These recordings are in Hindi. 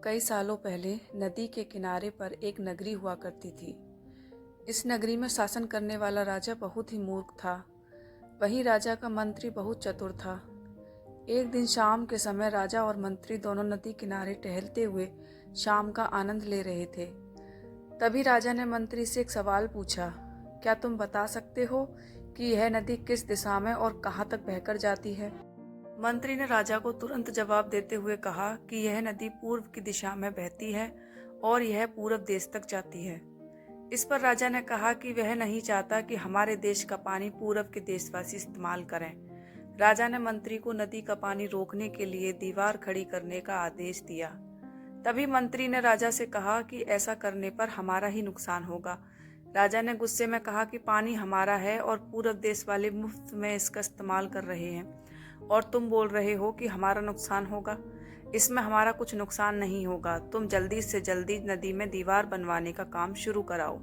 कई सालों पहले नदी के किनारे पर एक नगरी हुआ करती थी। इस नगरी में शासन करने वाला राजा बहुत ही मूर्ख था। वहीं राजा का मंत्री बहुत चतुर था। एक दिन शाम के समय राजा और मंत्री दोनों नदी किनारे टहलते हुए शाम का आनंद ले रहे थे। तभी राजा ने मंत्री से एक सवाल पूछा, क्या तुम बता सकते हो कि यह नदी किस दिशा में और कहाँ तक बहकर जाती है? मंत्री ने राजा को तुरंत जवाब देते हुए कहा कि यह नदी पूर्व की दिशा में बहती है और यह पूरब देश तक जाती है। इस पर राजा ने कहा कि वह नहीं चाहता कि हमारे देश का पानी पूरब के देशवासी इस्तेमाल करें। राजा ने मंत्री को नदी का पानी रोकने के लिए दीवार खड़ी करने का आदेश दिया। तभी मंत्री ने राजा से कहा कि ऐसा करने पर हमारा ही नुकसान होगा। राजा ने गुस्से में कहा कि पानी हमारा है और पूरब देश वाले मुफ्त में इसका इस्तेमाल कर रहे हैं और तुम बोल रहे हो कि हमारा नुकसान होगा। इसमें हमारा कुछ नुकसान नहीं होगा। तुम जल्दी से जल्दी नदी में दीवार बनवाने का काम शुरू कराओ।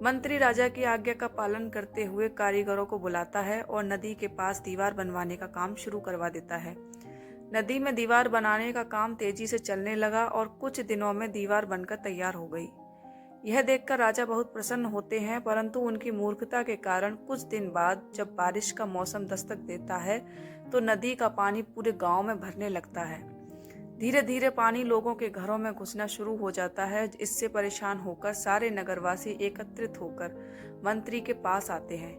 मंत्री राजा की आज्ञा का पालन करते हुए कारीगरों को बुलाता है और नदी के पास दीवार बनवाने का काम शुरू करवा देता है। नदी में दीवार बनाने का काम तेजी से चलने लगा और कुछ दिनों में दीवार बनकर तैयार हो गई। यह देखकर राजा बहुत प्रसन्न होते हैं, परंतु उनकी मूर्खता के कारण कुछ दिन बाद जब बारिश का मौसम दस्तक देता है तो नदी का पानी पूरे गांव में भरने लगता है। धीरे धीरे पानी लोगों के घरों में घुसना शुरू हो जाता है। इससे परेशान होकर सारे नगरवासी एकत्रित होकर मंत्री के पास आते हैं।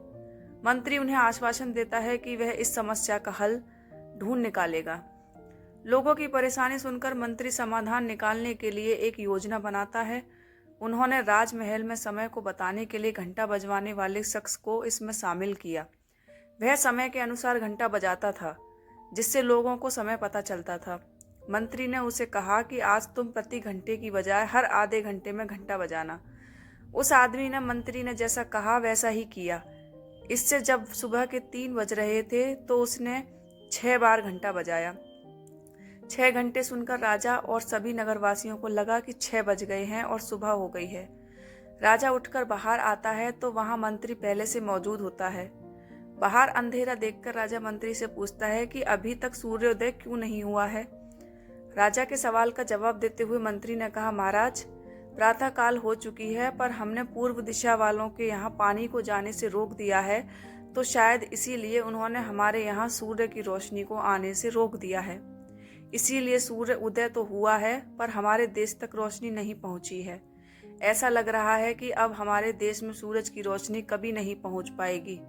मंत्री उन्हें आश्वासन देता है कि वह इस समस्या का हल ढूंढ निकालेगा। लोगों की परेशानी सुनकर मंत्री समाधान निकालने के लिए एक योजना बनाता है। उन्होंने राजमहल में समय को बताने के लिए घंटा बजवाने वाले शख्स को इसमें शामिल किया। वह समय के अनुसार घंटा बजाता था, जिससे लोगों को समय पता चलता था। मंत्री ने उसे कहा कि आज तुम प्रति घंटे की बजाय हर आधे घंटे में घंटा बजाना। उस आदमी ने मंत्री ने जैसा कहा वैसा ही किया। इससे जब सुबह के 3 बज रहे थे तो उसने 6 बार घंटा बजाया। 6 घंटे सुनकर राजा और सभी नगरवासियों को लगा कि 6 बज गए हैं और सुबह हो गई है। राजा उठकर बाहर आता है तो वहां मंत्री पहले से मौजूद होता है। बाहर अंधेरा देखकर राजा मंत्री से पूछता है कि अभी तक सूर्योदय क्यों नहीं हुआ है। राजा के सवाल का जवाब देते हुए मंत्री ने कहा, महाराज, प्रातः काल हो चुकी है पर हमने पूर्व दिशा वालों के यहाँ पानी को जाने से रोक दिया है, तो शायद इसीलिए उन्होंने हमारे यहाँ सूर्य की रोशनी को आने से रोक दिया है। इसीलिए सूर्य उदय तो हुआ है पर हमारे देश तक रोशनी नहीं पहुंची है। ऐसा लग रहा है कि अब हमारे देश में सूरज की रोशनी कभी नहीं पहुंच पाएगी।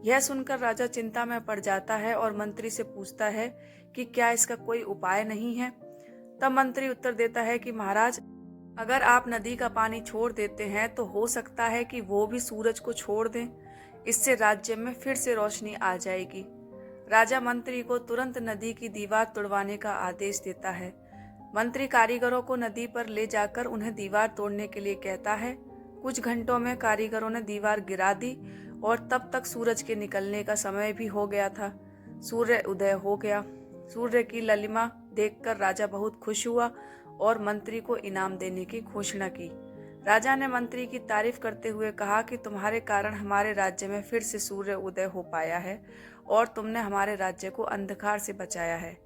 यह सुनकर राजा चिंता में पड़ जाता है और मंत्री से पूछता है कि क्या इसका कोई उपाय नहीं है। तब मंत्री उत्तर देता है कि महाराज, अगर आप नदी का पानी छोड़ देते हैं तो हो सकता है कि वो भी सूरज को छोड़ दें। इससे राज्य में फिर से रोशनी आ जाएगी। राजा मंत्री को तुरंत नदी की दीवार तोड़वाने का आदेश देता है। मंत्री कारीगरों को नदी पर ले जाकर उन्हें दीवार तोड़ने के लिए कहता है। कुछ घंटों में कारीगरों ने दीवार गिरा दी और तब तक सूरज के निकलने का समय भी हो गया था। सूर्य उदय हो गया। सूर्य की ललिमा देखकर राजा बहुत खुश हुआ और मंत्री को इनाम देने की घोषणा की। राजा ने मंत्री की तारीफ करते हुए कहा कि तुम्हारे कारण हमारे राज्य में फिर से सूर्य उदय हो पाया है और तुमने हमारे राज्य को अंधकार से बचाया है।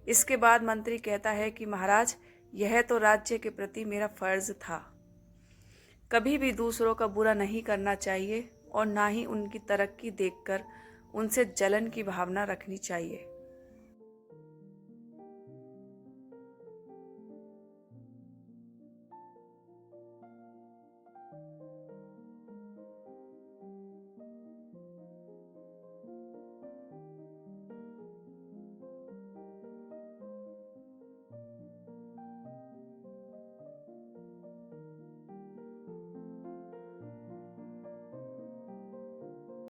इसके बाद मंत्री कहता है कि महाराज, यह तो राज्य के प्रति मेरा फर्ज था। कभी भी दूसरों का बुरा नहीं करना चाहिए और ना ही उनकी तरक्की देखकर उनसे जलन की भावना रखनी चाहिए।